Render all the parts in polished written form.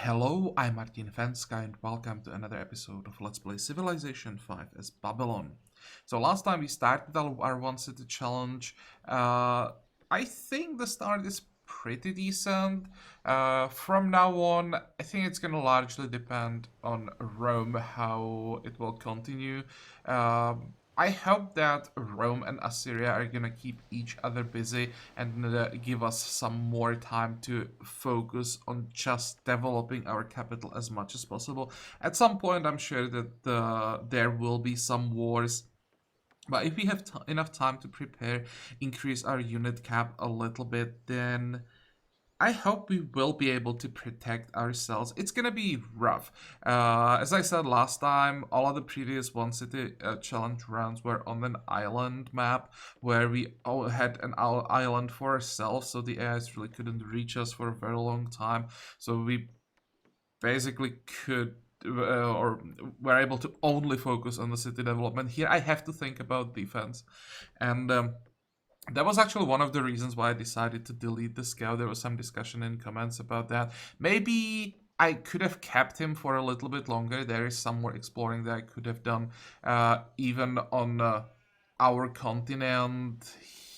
Hello, I'm Martin Fencka and welcome to another episode of Let's Play Civilization 5 as Babylon. So last time we started our one city challenge. I think the start is pretty decent. From now on, I think it's gonna largely depend on Rome, how it will continue. I hope that Rome and Assyria are gonna keep each other busy and give us some more time to focus on just developing our capital as much as possible. At some point, I'm sure that there will be some wars. But if we have enough time to prepare, increase our unit cap a little bit, then I hope we will be able to protect ourselves. It's gonna be rough. As I said last time, all of the previous one city challenge rounds were on an island map where we all had an island for ourselves, so the AIs really couldn't reach us for a very long time. So we basically could or were able to only focus on the city development. Here I have to think about defense, and that was actually one of the reasons why I decided to delete the scout. There was some discussion in comments about that. Maybe I could have kept him for a little bit longer. There is some more exploring that I could have done, even on our continent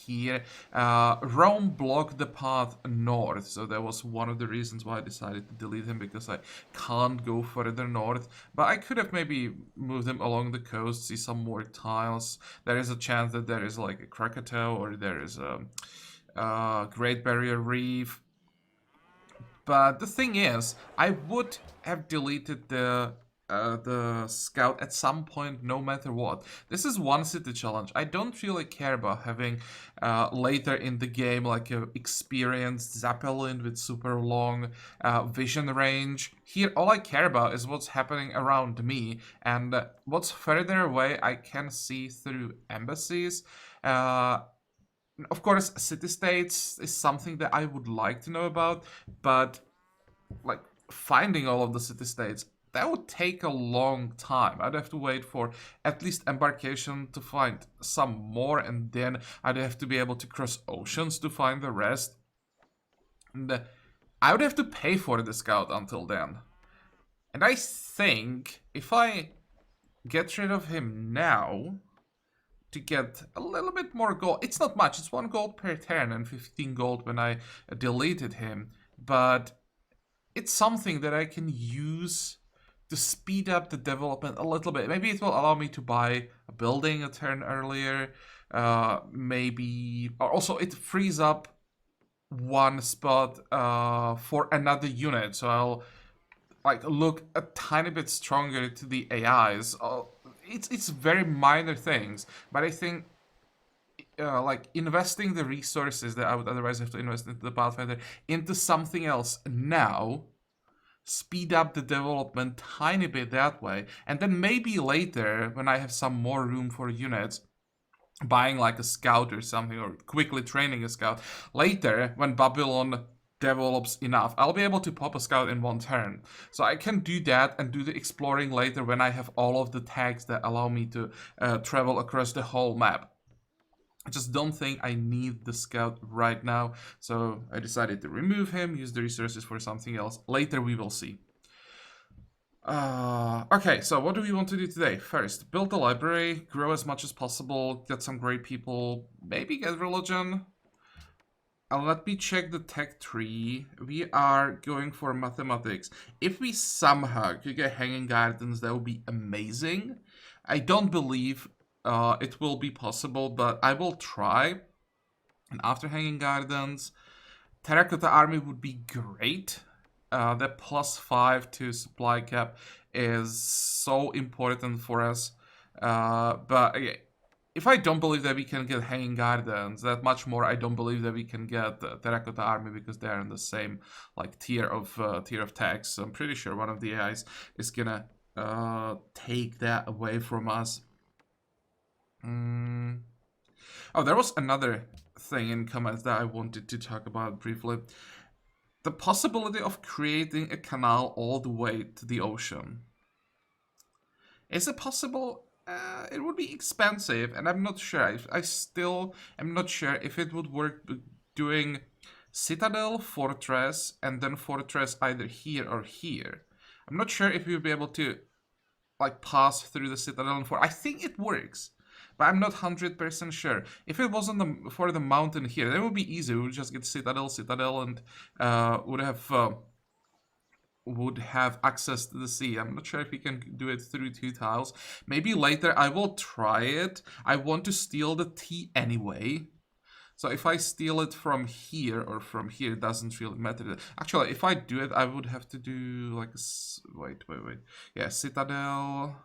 here. Rome blocked the path north, so that was one of the reasons why I decided to delete him, because I can't go further north. But I could have maybe moved him along the coast, see some more tiles. There is a chance that there is like a Krakatoa or there is a Great Barrier Reef. But the thing is, I would have deleted the scout at some point, no matter what. This is one city challenge. I don't really care about having later in the game like a experienced Zeppelin with super long vision range. Here, all I care about is what's happening around me, and what's further away I can see through embassies. Of course, city-states is something that I would like to know about, but like finding all of the city-states, that would take a long time. I'd have to wait for at least embarkation to find some more, and then I'd have to be able to cross oceans to find the rest. And I would have to pay for the scout until then. And I think if I get rid of him now to get a little bit more gold, it's not much, it's 1 gold per turn and 15 gold when I deleted him, but it's something that I can use to speed up the development a little bit. Maybe it will allow me to buy a building a turn earlier. Maybe also it frees up one spot for another unit, so I'll like look a tiny bit stronger to the AIs. It's very minor things, but I think like investing the resources that I would otherwise have to invest into the Pathfinder into something else now, speed up the development tiny bit that way, and then maybe later when I have some more room for units, buying like a scout or something, or quickly training a scout. Later, when Babylon develops enough, I'll be able to pop a scout in 1 turn. So I can do that and do the exploring later when I have all of the tags that allow me to travel across the whole map. I just don't think I need the scout right now, so I decided to remove him, use the resources for something else. Later we will see. Okay, so what do we want to do today? First, build the library, grow as much as possible, get some great people, maybe get religion. Let me check the tech tree. We are going for mathematics. If we somehow could get hanging gardens, that would be amazing. I don't believe it will be possible, but I will try. And after hanging gardens, terracotta army would be great. That +5 to supply cap is so important for us. But if I don't believe that we can get hanging gardens, that much more I don't believe that we can get terracotta army, because they're in the same like tier of tax. So I'm pretty sure one of the AIs is gonna take that away from us. Oh, there was another thing in comments that I wanted to talk about briefly. The possibility of creating a canal all the way to the ocean. Is it possible? It would be expensive, and I'm not sure. I still am not sure if it would work doing Citadel, Fortress, and then Fortress either here or here. I'm not sure if we'll be able to like pass through the Citadel and Fort. I think it works, but I'm not 100% sure. If it wasn't for the mountain here, that would be easy. We would just get Citadel, and would have access to the sea. I'm not sure if we can do it through 2 tiles. Maybe later I will try it. I want to steal the tea anyway. So if I steal it from here or from here, it doesn't really matter. Actually, if I do it, I would have to do like a... Wait. Yeah, Citadel,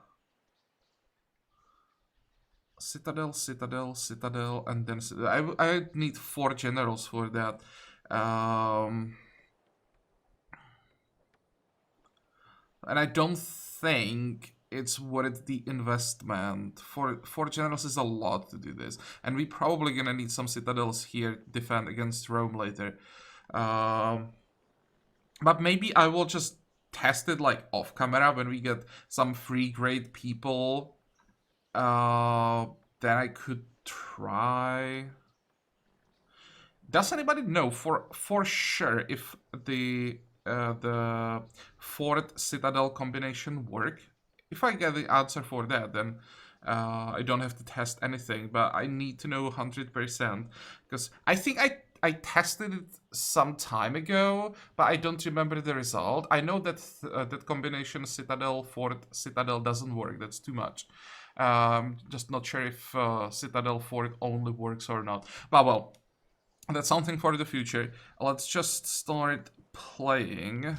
and then... I need 4 generals for that. And I don't think it's worth the investment. For generals is a lot to do this. And we probably gonna need some citadels here to defend against Rome later. But maybe I will just test it like off camera when we get some free grade people. Then I could try... Does anybody know for sure if the Fort Citadel combination work? If I get the answer for that, then I don't have to test anything, but I need to know 100%, because I think I tested it some time ago, but I don't remember the result. I know that that combination Citadel, Fort, Citadel doesn't work. That's too much. Just not sure if Citadel Fort only works or not. But well, that's something for the future. Let's just start playing.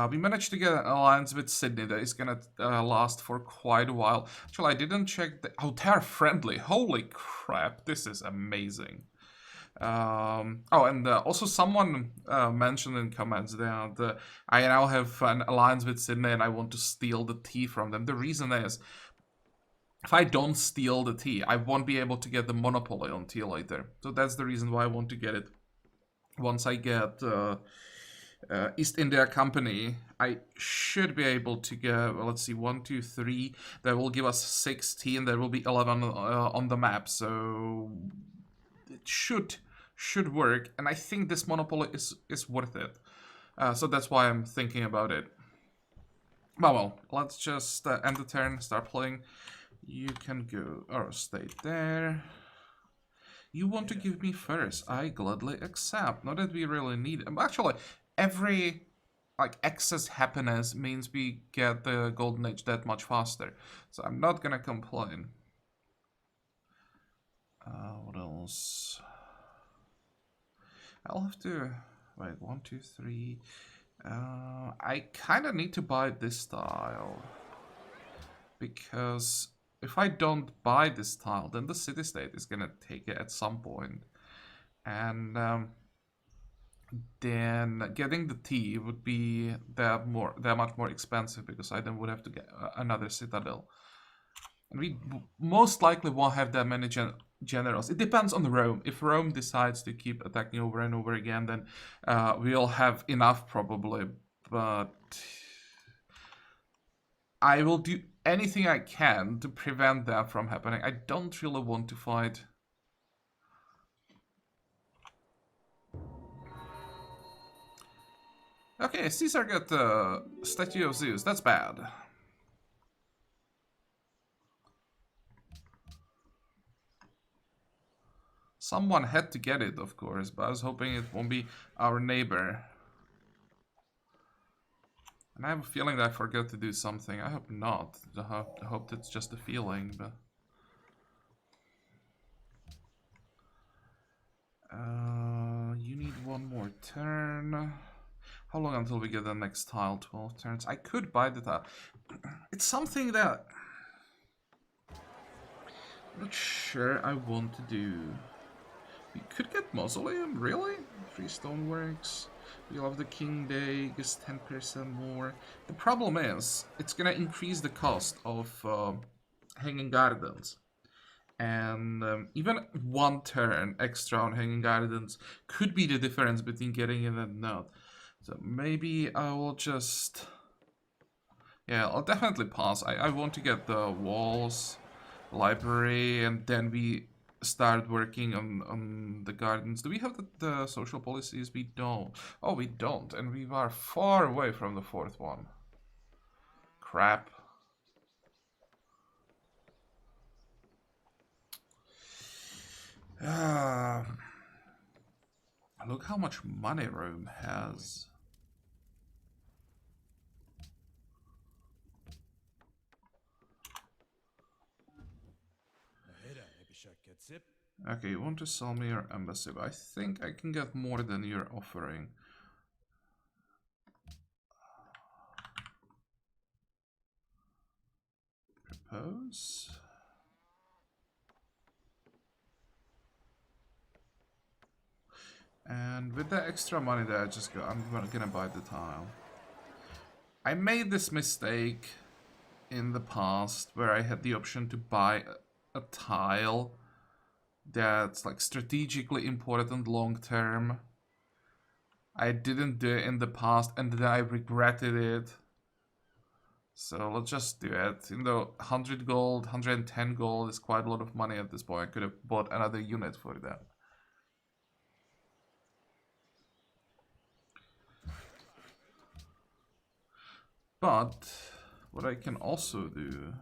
We managed to get an alliance with Sydney that is gonna last for quite a while. Actually, I didn't check the... Oh, they're friendly. Holy crap, this is amazing. Oh, and also someone mentioned in comments that I now have an alliance with Sydney and I want to steal the tea from them. The reason is, if I don't steal the tea, I won't be able to get the monopoly on tea later. So that's the reason why I want to get it. Once I get East India Company, I should be able to get, well, let's see, 1, 2, 3. That will give us 16. There will be 11 on the map. So it should work. And I think this monopoly is worth it. So that's why I'm thinking about it. Well, let's just end the turn, start playing. You can go, or stay there. You want to give me first. I gladly accept. Not that we really need it. Actually, every like excess happiness means we get the golden age that much faster. So I'm not gonna complain. What else? I'll have to wait. 1, 2, 3. I kind of need to buy this tile, because if I don't buy this tile, then the city-state is gonna take it at some point. And then getting the tea would be that much more expensive, because I then would have to get another citadel. And we most likely won't have that many generals. It depends on Rome. If Rome decides to keep attacking over and over again, then we'll have enough probably. But I will do anything I can to prevent that from happening. I don't really want to fight. Okay, Caesar got the statue of Zeus. That's bad. Someone had to get it, of course, but I was hoping it won't be our neighbor. And I have a feeling that I forgot to do something. I hope not. I hope that's just a feeling, but... you need 1 more turn. How long until we get the next tile? 12 turns. I could buy the tile. It's something that... I'm not sure I want to do. We could get Mausoleum, really? 3 stoneworks. You'll have the King Day, gives 10% more. The problem is, it's gonna increase the cost of Hanging Gardens. And even 1 turn extra on Hanging Gardens could be the difference between getting it and not. So maybe I will just... Yeah, I'll definitely pass. I want to get the walls, library, and then we start working on the gardens. Do we have the social policies? We don't. Oh, we don't, and we are far away from the fourth one. Crap. Look how much money Rome has. Okay, you want to sell me your embassy, but I think I can get more than you're offering. Propose. And with that extra money that I just got, I'm gonna buy the tile. I made this mistake in the past where I had the option to buy a tile that's like strategically important long term. I didn't do it in the past and then I regretted it. So let's just do it. Even though 100 gold, 110 gold is quite a lot of money at this point. I could have bought another unit for that. But what I can also do,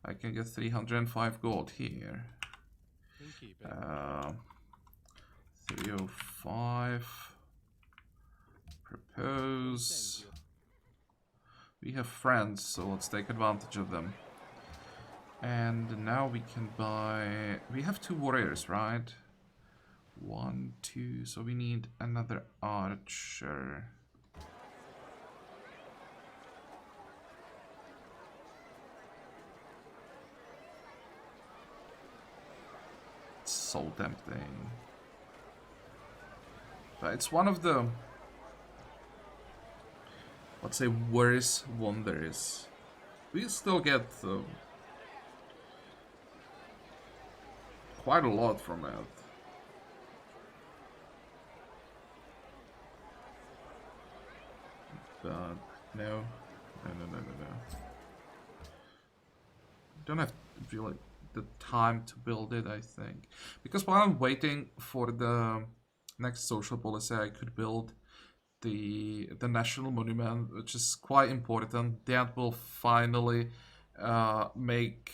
I can get 305 gold here. 305. Propose. We have friends, so let's take advantage of them. And now we can buy... We have 2 warriors, right? 1, 2, so we need another archer. It's so tempting. But it's one of the... let's say worst wonders. We still get quite a lot from it. But no. Don't have really the time to build it, I think. Because while I'm waiting for the next social policy, I could build the national monument, which is quite important. That will finally make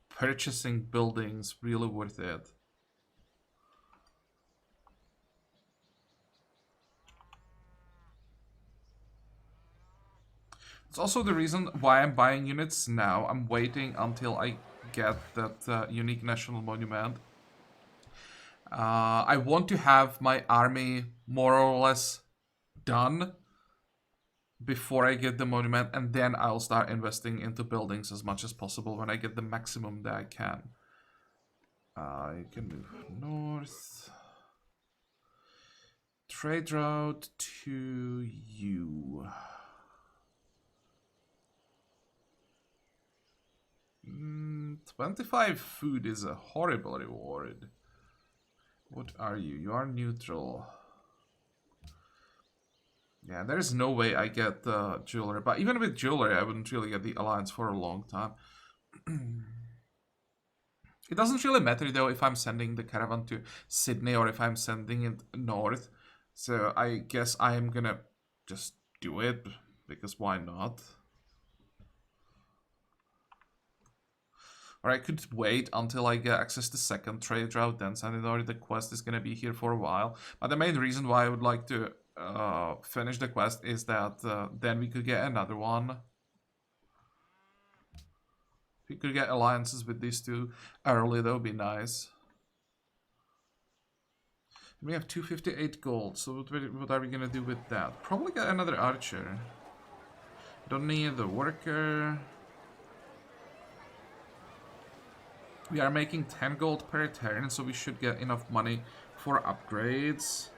purchasing buildings really worth it. It's also the reason why I'm buying units now. I'm waiting until I get that unique national monument. I want to have my army more or less done before I get the monument, and then I'll start investing into buildings as much as possible when I get the maximum that I can. You can move north. Trade route to you. 25 food is a horrible reward. What are you? You are neutral. Yeah, there's no way I get jewelry. But even with jewelry, I wouldn't really get the alliance for a long time. It doesn't really matter though if I'm sending the caravan to Sydney or if I'm sending it north. So I guess I am gonna just do it, because why not? Or I could wait until I get access to second trade route, then send it over. The quest is gonna be here for a while. But the main reason why I would like to finish the quest is that then we could get another one. If we could get alliances with these two early, that would be nice. We have 258 gold, so what are we gonna do with that? Probably get another archer. Don't need the worker. We are making 10 gold per turn, so we should get enough money for upgrades.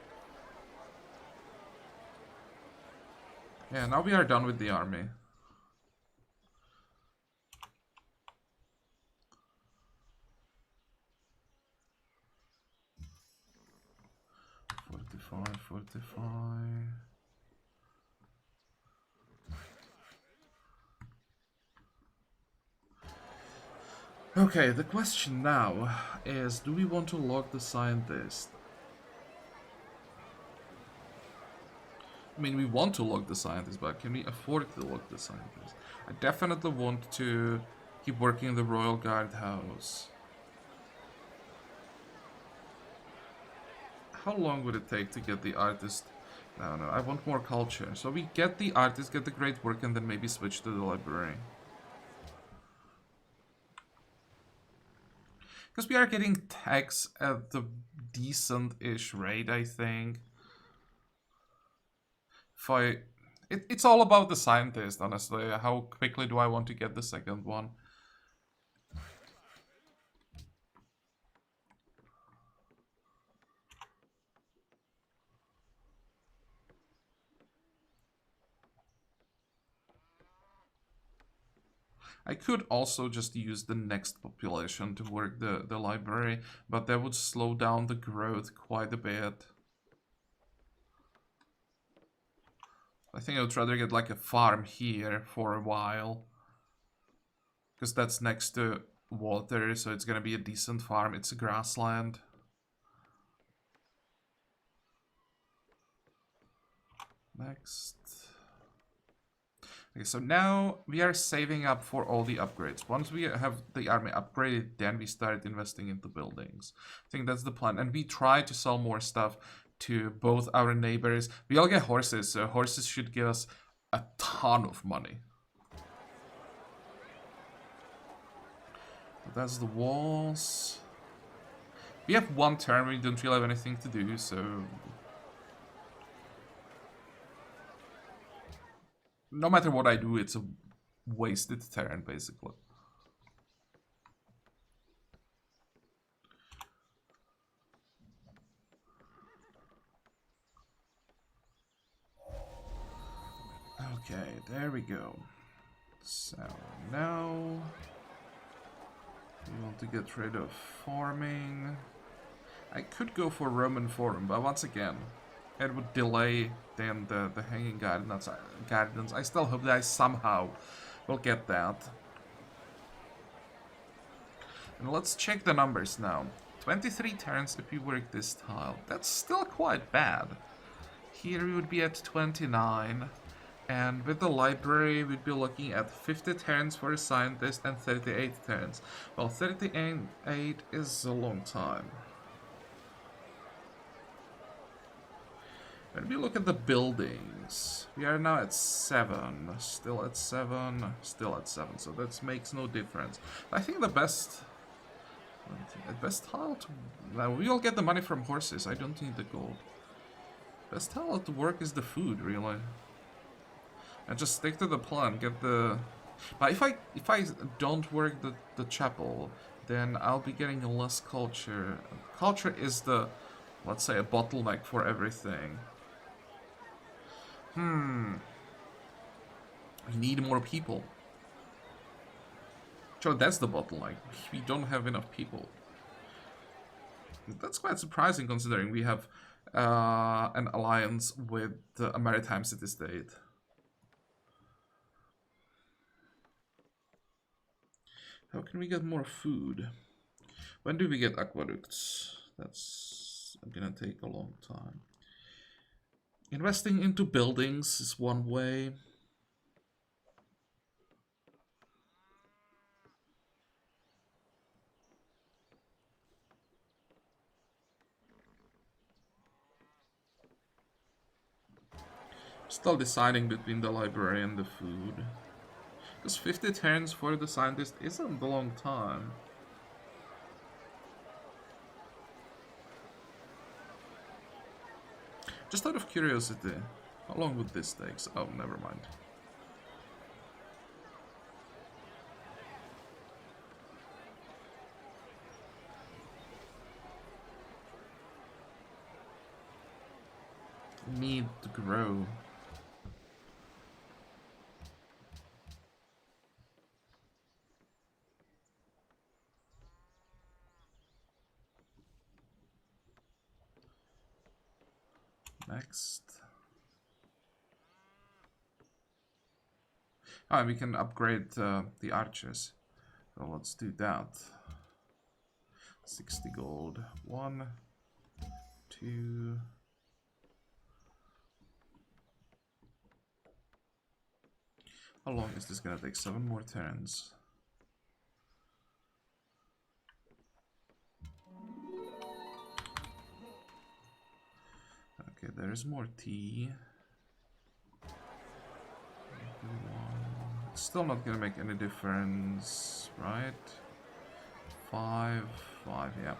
Yeah, now we are done with the army. Fortify. Okay, the question now is, do we want to log the scientist? I mean, we want to log the scientist, but can we afford to log the scientist? I definitely want to keep working in the Royal Guardhouse. How long would it take to get the artist? No, no, I want more culture. So we get the artist, get the great work, and then maybe switch to the library. Because we are getting tax at the decent-ish rate, I think. If I... it's all about the scientist, honestly. How quickly do I want to get the second one? I could also just use the next population to work the library, but that would slow down the growth quite a bit. I think I would rather get like a farm here for a while. Because that's next to water, so it's gonna be a decent farm. It's a grassland. Next. Okay, so now we are saving up for all the upgrades. Once we have the army upgraded, then we start investing into buildings. I think that's the plan. And we try to sell more stuff to both our neighbors. We all get horses, so horses should give us a ton of money. That's the walls. We have one turn, we don't really have anything to do, so... no matter what I do, it's a wasted turn, basically. Okay, there we go. So now we want to get rid of farming. I could go for Roman Forum, but once again, it would delay then the Hanging Gardens. I still hope that I somehow will get that. And let's check the numbers now. 23 turns if we work this tile. That's still quite bad. Here we would be at 29. And with the library, we'd be looking at 50 turns for a scientist and 38 turns. Well, 38 is a long time. When we look at the buildings, we are now at 7, still at 7, still at 7, so that makes no difference. I think the best tile to... now, we all get the money from horses, I don't need the gold. Best tile to work is the food, really. And just stick to the plan, get the... but if I don't work the chapel, then I'll be getting less culture. Culture is the, let's say, a bottleneck for everything. We need more people. So that's the bottleneck. We don't have enough people. That's quite surprising considering we have an alliance with a maritime city-state. How can we get more food? When do we get aqueducts? That's gonna take a long time. Investing into buildings is one way. Still deciding between the library and the food. Because 50 turns for the scientist isn't a long time. Just out of curiosity, how long would this take? Oh, never mind. Need to grow. Next. Ah, we can upgrade the archers. So let's do that. 60 gold. 1, 2. How long is this gonna take? 7 more turns. Okay, there is more tea. It's still not gonna make any difference, right? 5, yeah.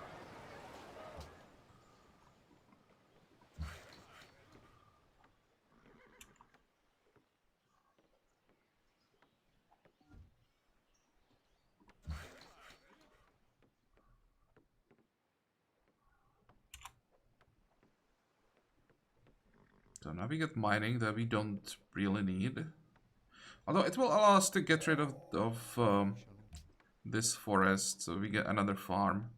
So now we get mining that we don't really need. Although it will allow us to get rid of this forest, so we get another farm.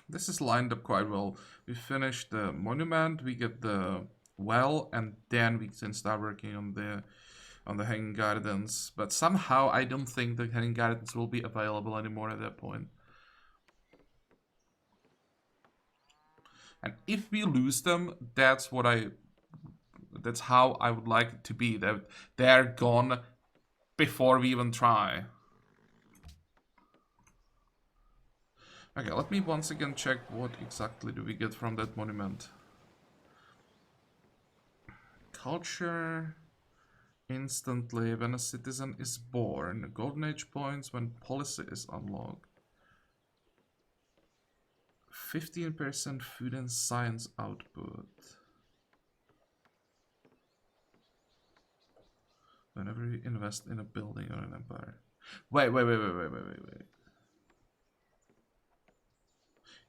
This is lined up quite well. We finish the monument, we get the well, and then we can start working on the hanging gardens. But somehow I don't think the hanging gardens will be available anymore at that point. And if we lose them, that's how I would like it to be. That they're gone before we even try. Okay, let me once again check what exactly do we get from that monument. Culture. Instantly when a citizen is born. Golden Age points when policy is unlocked. 15% food and science output. Whenever you invest in a building or an empire. Wait.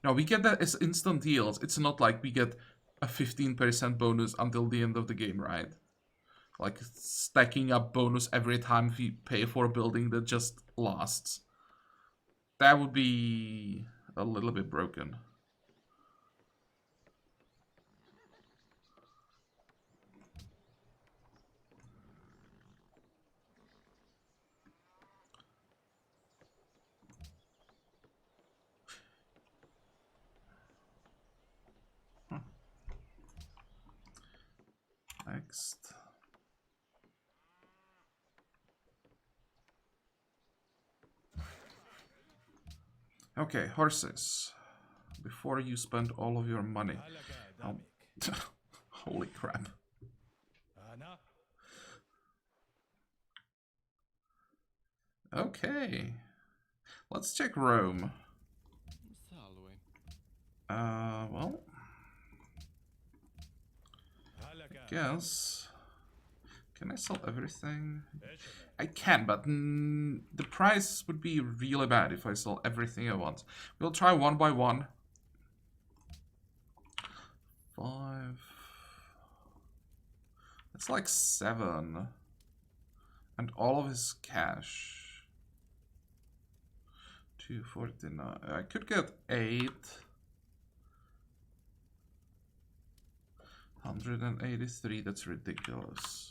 No, we get that as instant deals. It's not like we get a 15% bonus until the end of the game, right? Like stacking up bonus every time we pay for a building that just lasts. That would be a little bit broken. Next. Okay, horses. Before you spend all of your money. Oh. Holy crap. Okay. Let's check Rome. Well. I guess. Can I sell everything? I can, but the price would be really bad if I sell everything at once. We'll try one by one. 5. It's like 7. And all of his cash. 249. I could get 8. 183. That's ridiculous.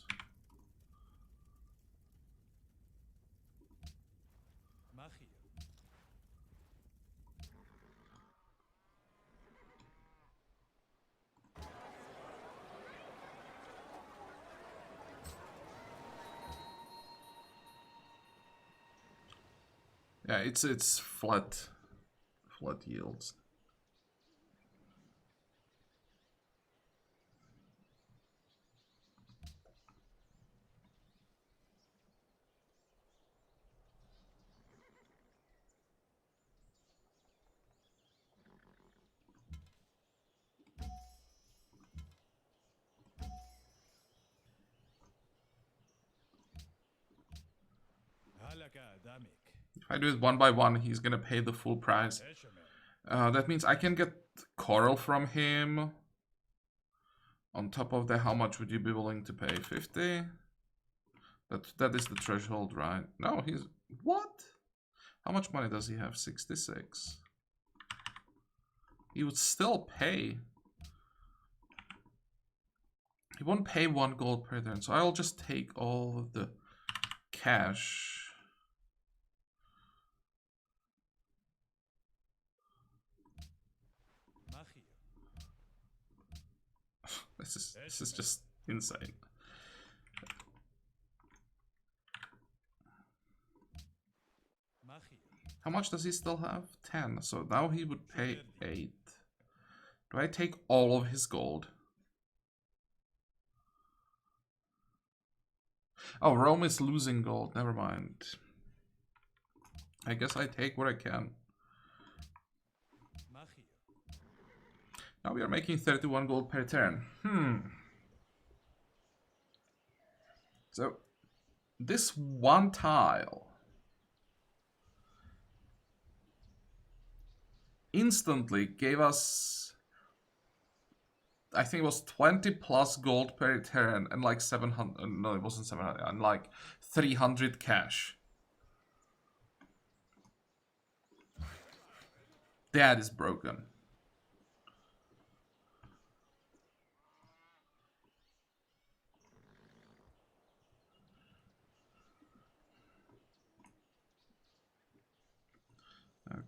Yeah, it's flat yields. If I do it one by one, he's gonna pay the full price. That means I can get coral from him. On top of that, how much would you be willing to pay? 50? That is the threshold, right? No, he's... What? How much money does he have? 66. He would still pay. He won't pay 1 gold per turn, so I'll just take all of the cash. This is just insane. How much does he still have? 10. So now he would pay 8. Do I take all of his gold? Oh, Rome is losing gold. Never mind. I guess I take what I can. Now we are making 31 gold per turn. So, this one tile instantly gave us, I think it was 20 plus gold per turn and like 700, no, it wasn't 700, and like 300 cash. That is broken.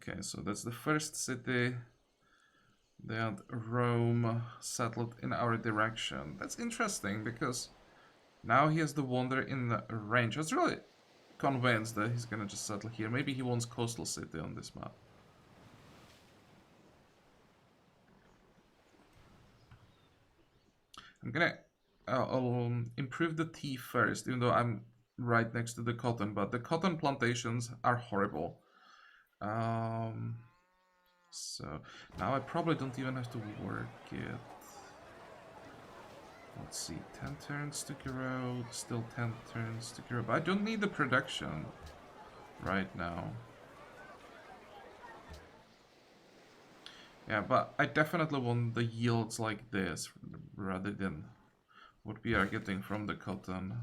Okay, so that's the first city that Rome settled in our direction. That's interesting because now he has the wonder in the range. I was really convinced that he's gonna just settle here. Maybe he wants coastal city on this map. I'm gonna improve the tea first, even though I'm right next to the cotton, but the cotton plantations are horrible. So now I probably don't even have to work it. Let's see, 10 turns to grow, still 10 turns to grow, but I don't need the production right now. Yeah, but I definitely want the yields like this rather than what we are getting from the cotton.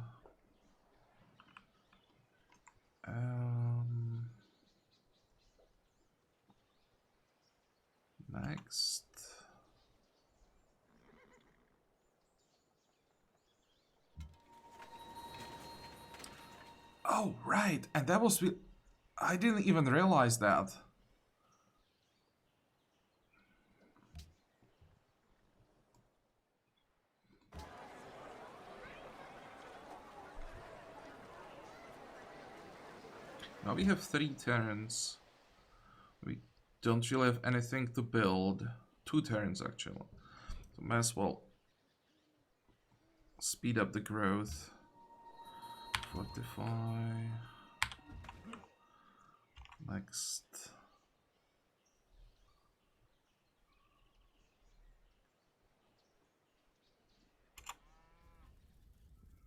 Next. Oh, right, and that was... I didn't even realize that. Now we have 3 turns. We don't really have anything to build. 2 turns, actually. So might as well speed up the growth. Fortify. Next.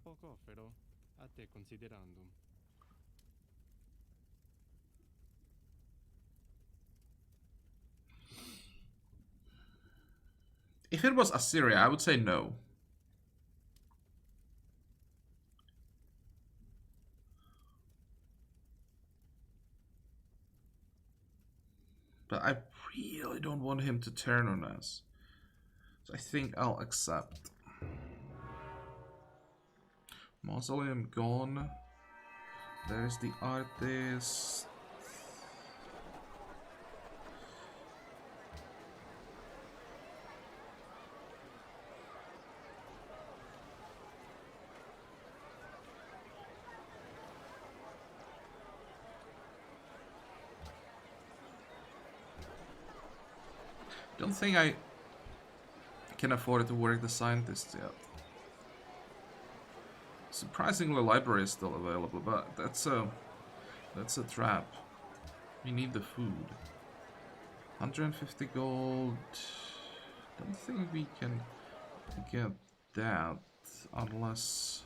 Poco, però a te considerando. If it was Assyria, I would say no. But I really don't want him to turn on us. So I think I'll accept. Mausoleum gone. There's the artist. Don't think I can afford to work the scientists yet. Surprisingly, library is still available, but that's a trap. We need the food. 150 gold. Don't think we can get that unless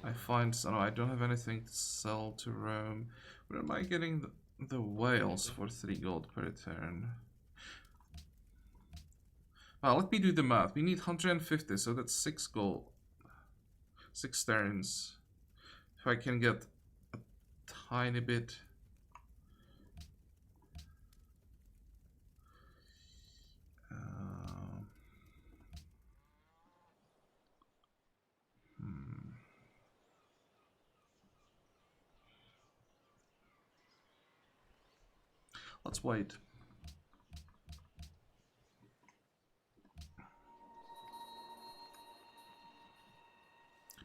I find some. No, I don't have anything to sell to Rome. Where am I getting the whales for 3 gold per turn? Well, let me do the math. We need 150, so that's 6 gold. 6 turns. If I can get a tiny bit. Let's wait.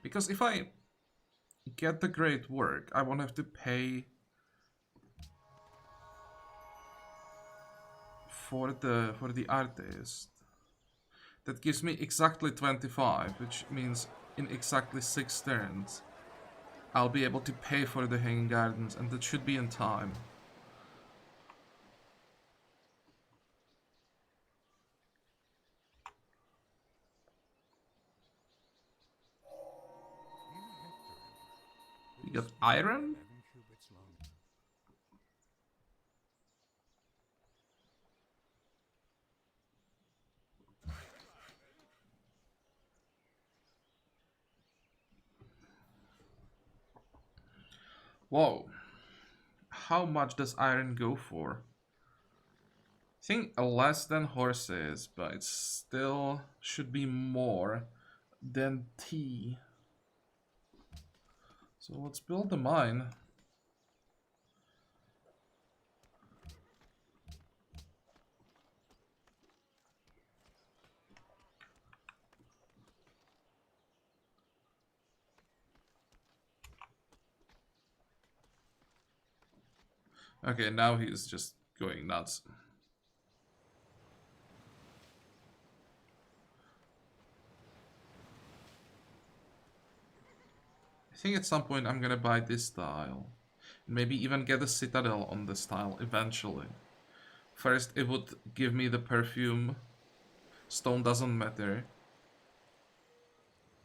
Because if I get the great work, I won't have to pay for the artist. That gives me exactly 25, which means in exactly 6 turns I'll be able to pay for the Hanging Gardens, and that should be in time. We got iron? Whoa. How much does iron go for? I think less than horses, but it still should be more than tea. So let's build the mine. Okay, now he's just going nuts. I think at some point I'm gonna buy this tile. Maybe even get a citadel on this tile eventually. First, it would give me the perfume. Stone doesn't matter.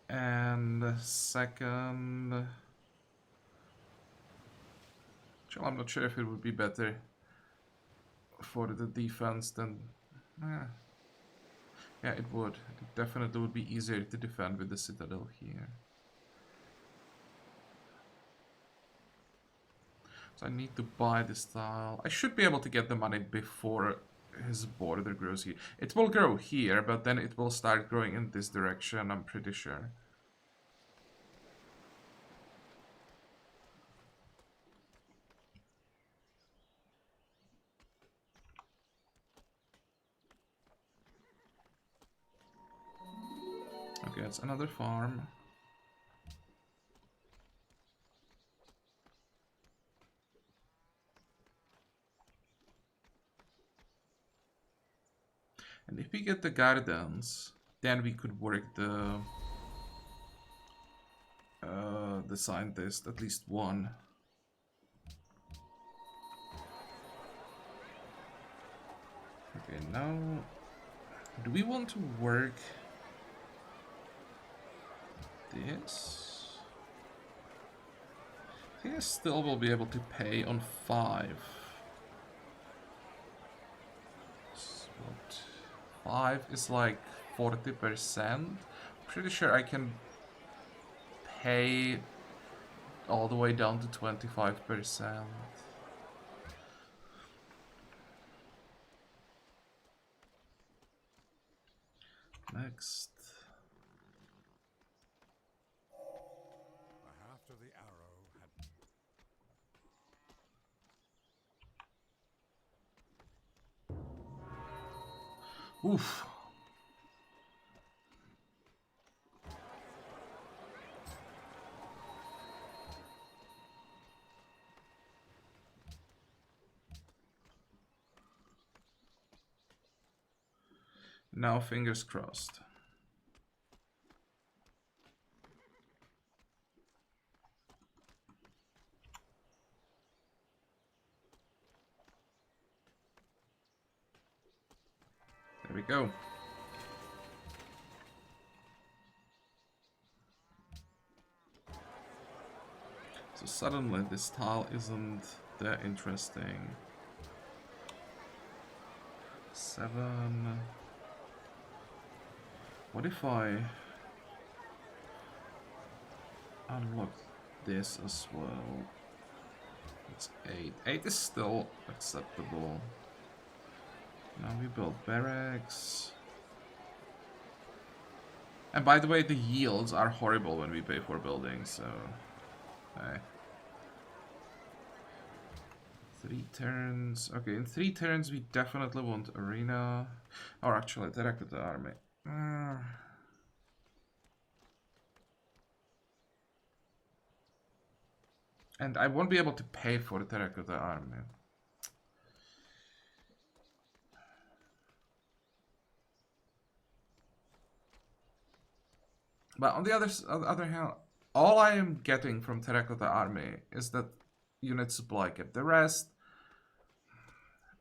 And second... Actually, I'm not sure if it would be better for the defense than... Yeah, it would. It definitely would be easier to defend with the citadel here. So I need to buy this tile. I should be able to get the money before his border grows here. It will grow here, but then it will start growing in this direction, I'm pretty sure. Okay, it's another farm. And if we get the gardens, then we could work the scientist, at least one. Okay, now do we want to work this? I think I still will be able to pay on 5. What? 5 is like 40%. Pretty sure I can pay all the way down to 25%. Next. The haft of the arrow had... Oof. Now fingers crossed. There we go. So suddenly this tile isn't that interesting. 7. What if I unlock this as well. It's 8. 8 is still acceptable. Now we build barracks. And by the way, the yields are horrible when we pay for buildings, so... Hey. 3 turns. Okay, in 3 turns we definitely want arena. Or actually, terracotta army. And I won't be able to pay for the terracotta army. But on the other hand, all I am getting from terracotta army is that unit supply cap. The rest,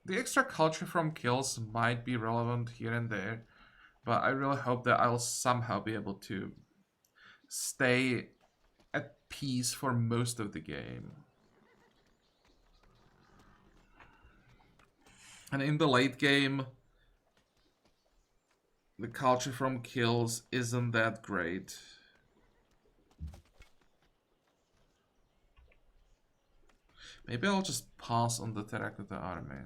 the extra culture from kills might be relevant here and there, but I really hope that I'll somehow be able to stay at peace for most of the game. And in the late game, the culture from kills isn't that great. Maybe I'll just pass on the terracotta army.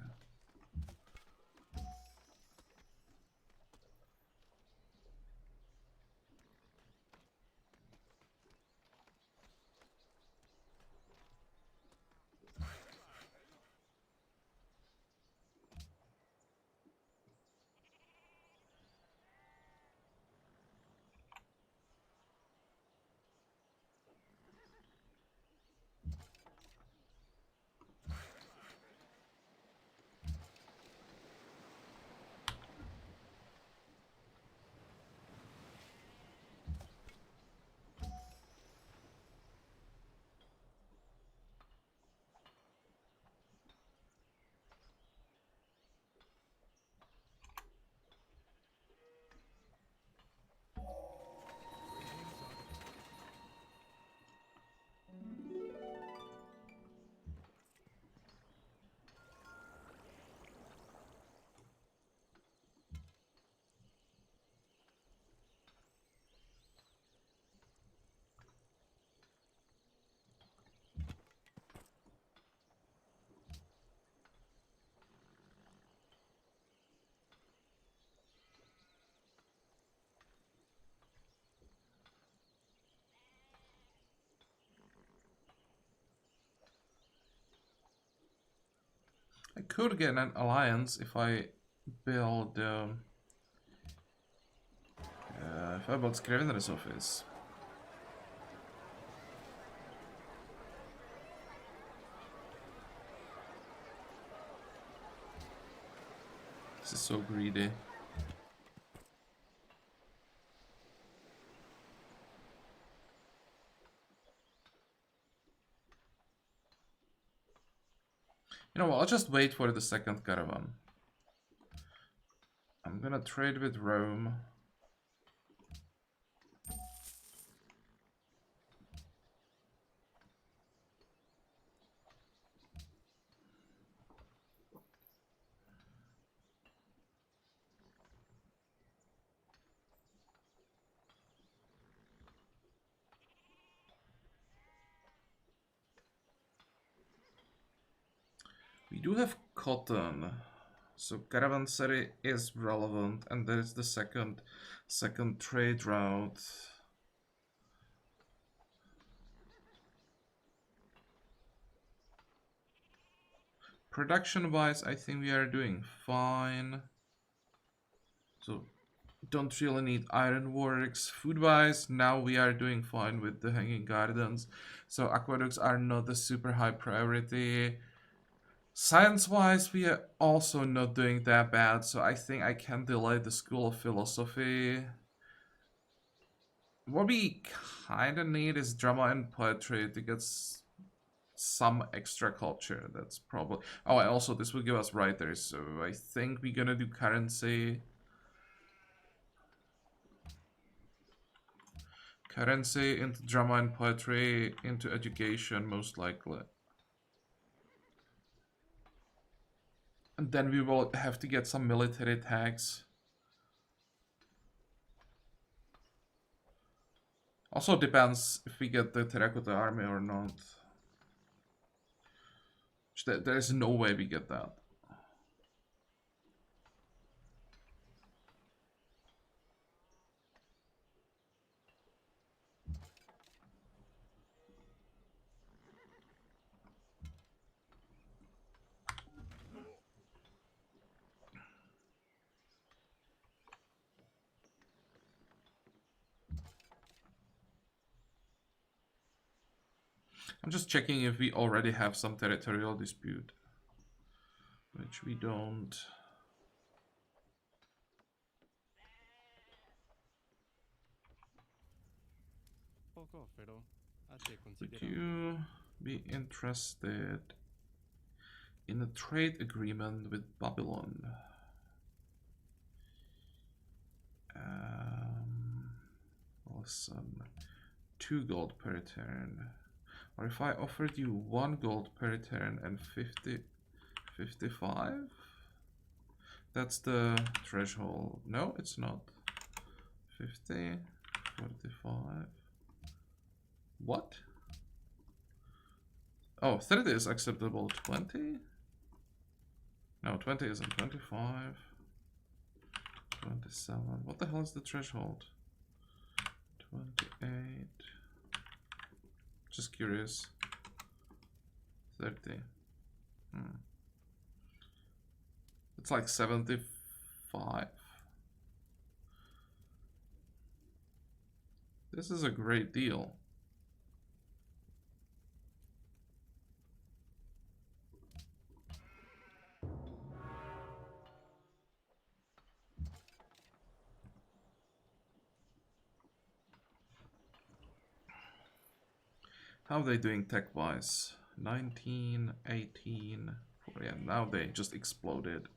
I could get an alliance if I build Scrivener's office. This is so greedy. You know what, I'll just wait for the second caravan. I'm gonna trade with Rome. We do have cotton, so caravanserai is relevant, and there's the second trade route. Production-wise, I think we are doing fine. So, don't really need ironworks. Food-wise, now we are doing fine with the hanging gardens. So, aqueducts are not a super high priority. Science-wise, we are also not doing that bad, so I think I can delay the School of Philosophy. What we kind of need is drama and poetry to get some extra culture. That's probably... Oh, and also this will give us writers, so I think we're gonna do currency. Currency into drama and poetry, into education, most likely. And then we will have to get some military tax. Also depends if we get the terracotta army or not. There is no way we get that. I'm just checking if we already have some territorial dispute, which we don't. Poco, pero hazte Would considerar. you be interested in a trade agreement with Babylon? Listen, 2 gold per turn. Or if I offered you 1 gold per turn and 55? That's the threshold. No, it's not. 50, 45. What? Oh, 30 is acceptable. 20? No, 20 isn't. 25. 27. What the hell is the threshold? 28. Just curious. 30. It's like 75. This is a great deal. How are they doing tech-wise? 19, 18, 40. Yeah, now they just exploded.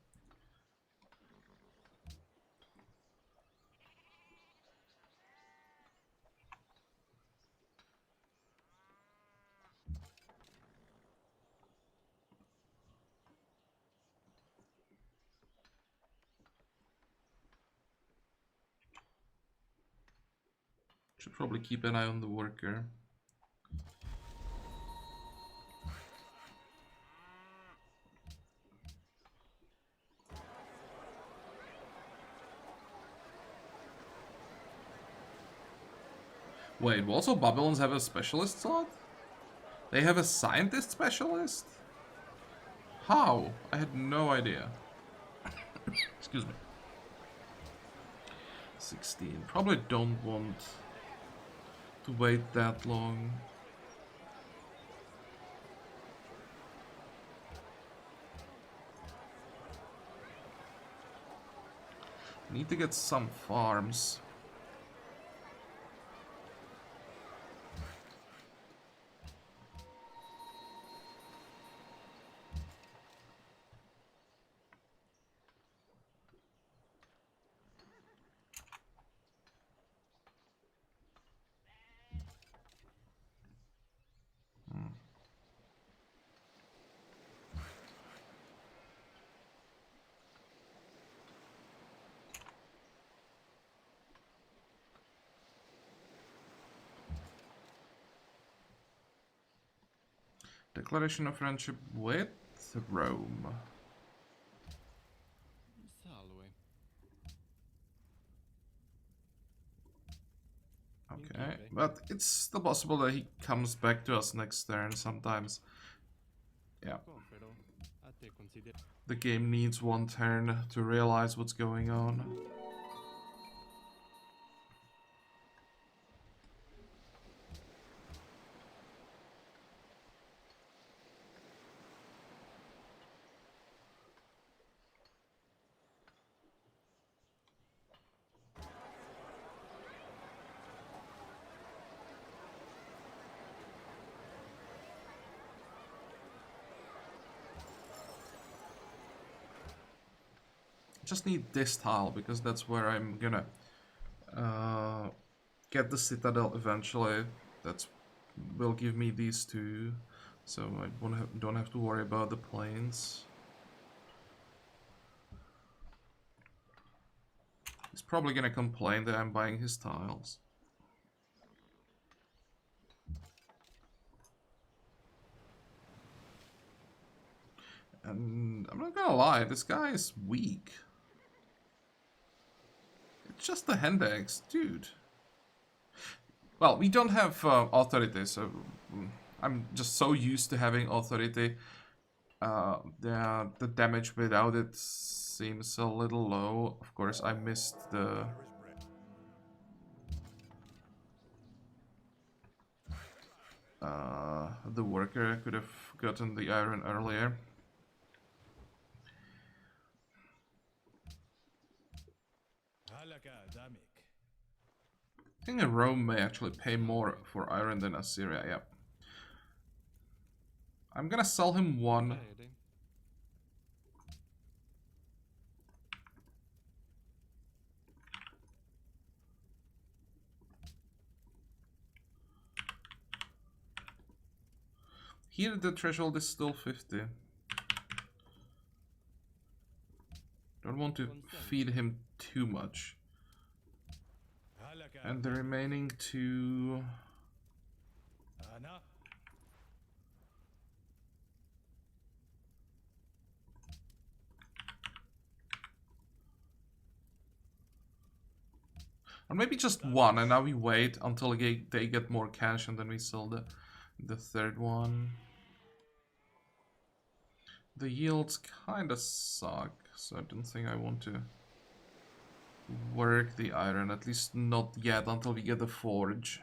Should probably keep an eye on the worker. Wait, also Babylons have a specialist slot? They have a scientist specialist? How? I had no idea. Excuse me. 16. Probably don't want to wait that long. Need to get some farms. Declaration of friendship with Rome. Salve. Okay, but it's still possible that he comes back to us next turn sometimes. Yeah. Poco, pero hazte considerar. The game needs 1 turn to realize what's going on. Just need this tile because that's where I'm gonna get the citadel eventually. That's will give me these 2, so I don't have to worry about the plains. He's probably gonna complain that I'm buying his tiles. And I'm not gonna lie, this guy is weak. It's just the Hendex, dude. Well, we don't have authority, so I'm just so used to having authority. The damage without it seems a little low. Of course, I missed the worker. I could have gotten the iron earlier. I think Rome may actually pay more for iron than Assyria, yeah. I'm gonna sell him one. Färdig. Here the threshold is still 50. Don't want to feed him too much. And the remaining two... Or maybe just one, and now we wait until they get more cash and then we sell the third one. The yields kinda suck, so I don't think I want to work the iron, at least not yet until we get the forge.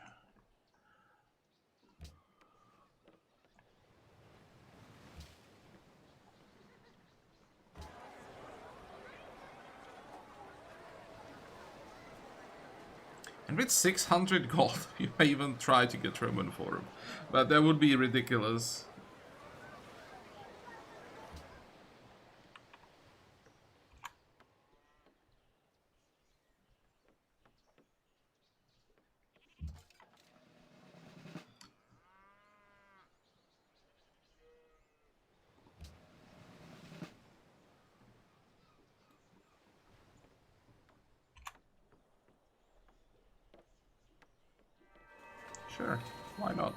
And with 600 gold, you may even try to get Roman Forum. But that would be ridiculous. Sure, why not?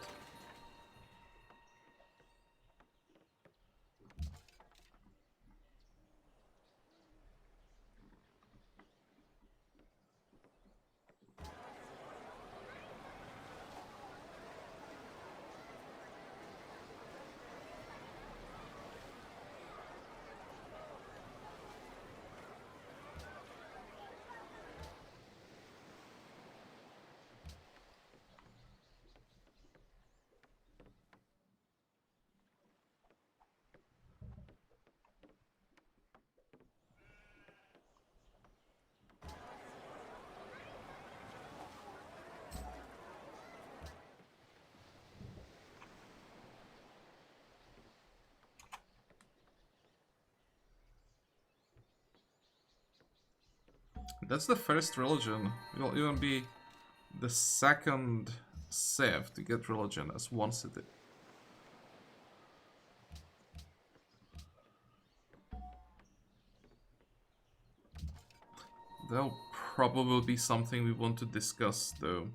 That's the first religion. It'll even be the second civ to get religion as one city. That'll probably be something we want to discuss though.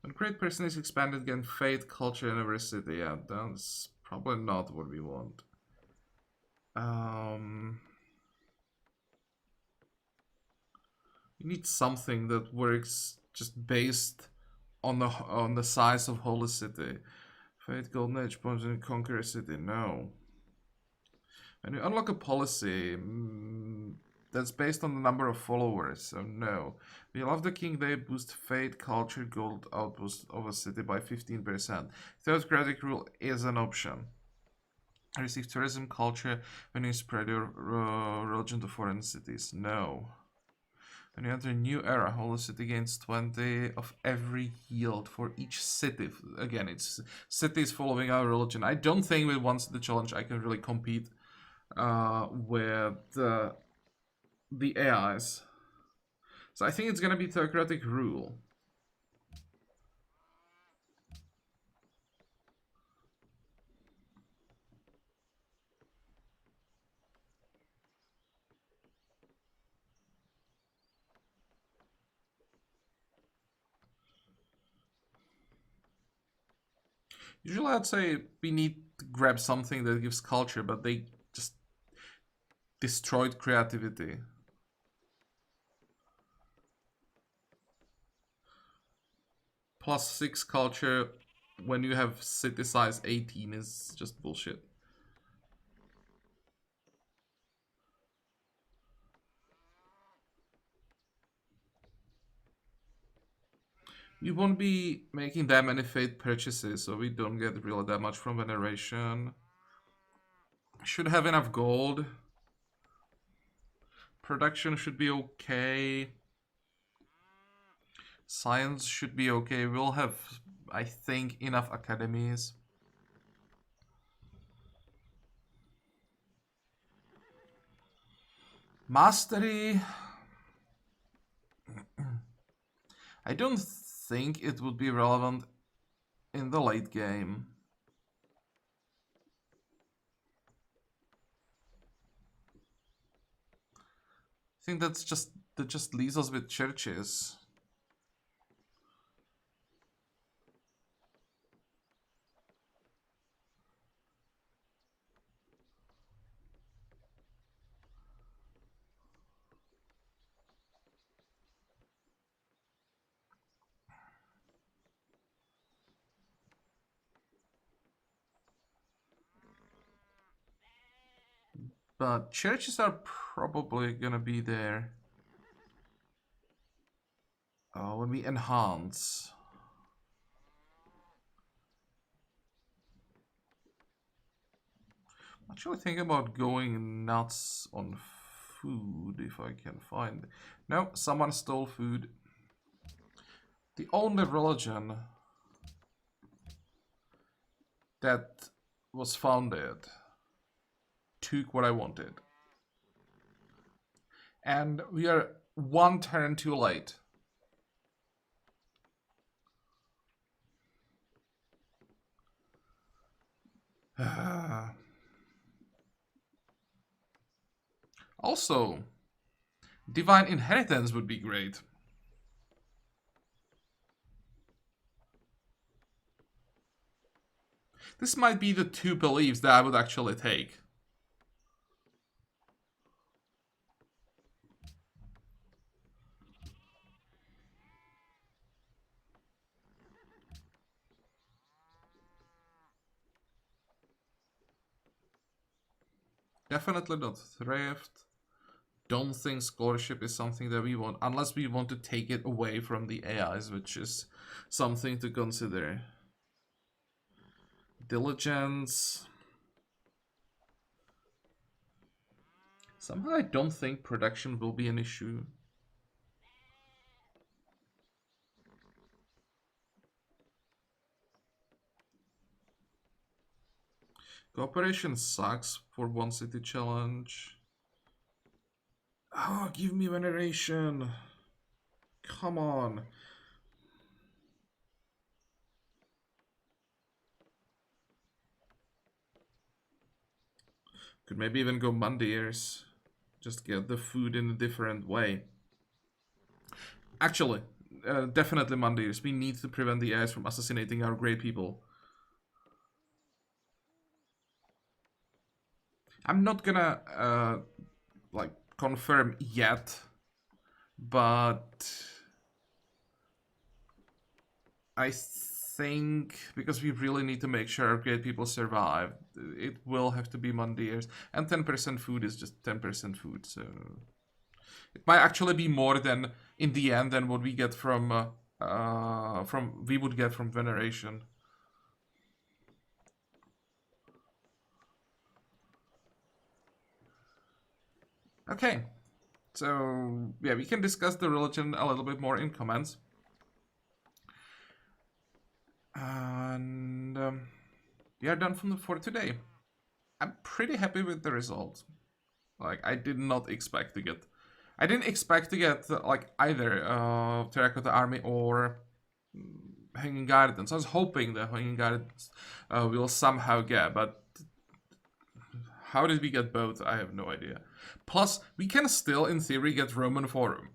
When Great Person is expanded, again, faith, culture, university. Yeah, that's probably not what we want. We need something that works just based on the size of Holy City. Faith, Golden Age, points and Conqueror City. No. When you unlock a policy, that's based on the number of followers, so no. We love the King, they boost faith, culture, gold outpost of a city by 15%. Theocratic rule is an option. Receive tourism, culture when you spread your religion to foreign cities. No. When you enter a new era, Holy City gains 20 of every yield for each city. Again, it's cities following our religion. I don't think with one city challenge I can really compete with the AIs. So I think it's gonna be theocratic rule. Usually I'd say we need to grab something that gives culture, but they just destroyed creativity. +6 culture when you have city size 18 is just bullshit. We won't be making that many fate purchases, so we don't get really that much from veneration. Should have enough gold. Production should be okay. Science should be okay. We'll have, I think, enough academies. Mastery. I don't think it would be relevant in the late game. I think that just leaves us with churches. But churches are probably gonna be there. When we enhance. I'm actually thinking about going nuts on food if I can find it. No, someone stole food. The only religion that was founded took what I wanted. And we are one turn too late. Also, divine inheritance would be great. This might be the 2 beliefs that I would actually take. Definitely not thrift. Don't think scholarship is something that we want, unless we want to take it away from the AIs, which is something to consider. Diligence. Somehow I don't think production will be an issue. Cooperation sucks for one city challenge. Oh, give me veneration. Come on. Could maybe even go Mondays. Just get the food in a different way. Actually, definitely Mondays. We need to prevent the AIs from assassinating our great people. I'm not gonna like confirm yet, but I think because we really need to make sure our great people survive, it will have to be Mondays, and 10% food is just 10% food, so it might actually be more than in the end than what we get from we would get from veneration. Okay, so yeah, we can discuss the religion a little bit more in comments. And we are done for today. I'm pretty happy with the result. Like, I didn't expect to get like either Terracotta Army or Hanging Gardens. I was hoping that Hanging Gardens will somehow get, but how did we get both? I have no idea. Plus, we can still, in theory, get Roman Forum.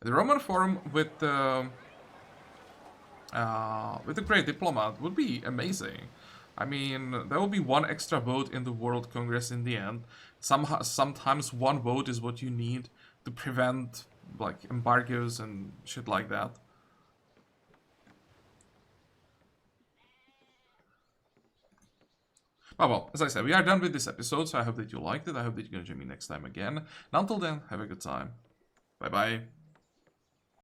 The Roman Forum with with a great diplomat would be amazing. I mean, there will be one extra vote in the World Congress in the end. Sometimes one vote is what you need to prevent like embargoes and shit like that. Oh well, as I said, we are done with this episode, so I hope that you liked it. I hope that you're gonna join me next time again. And until then, have a good time. Bye bye.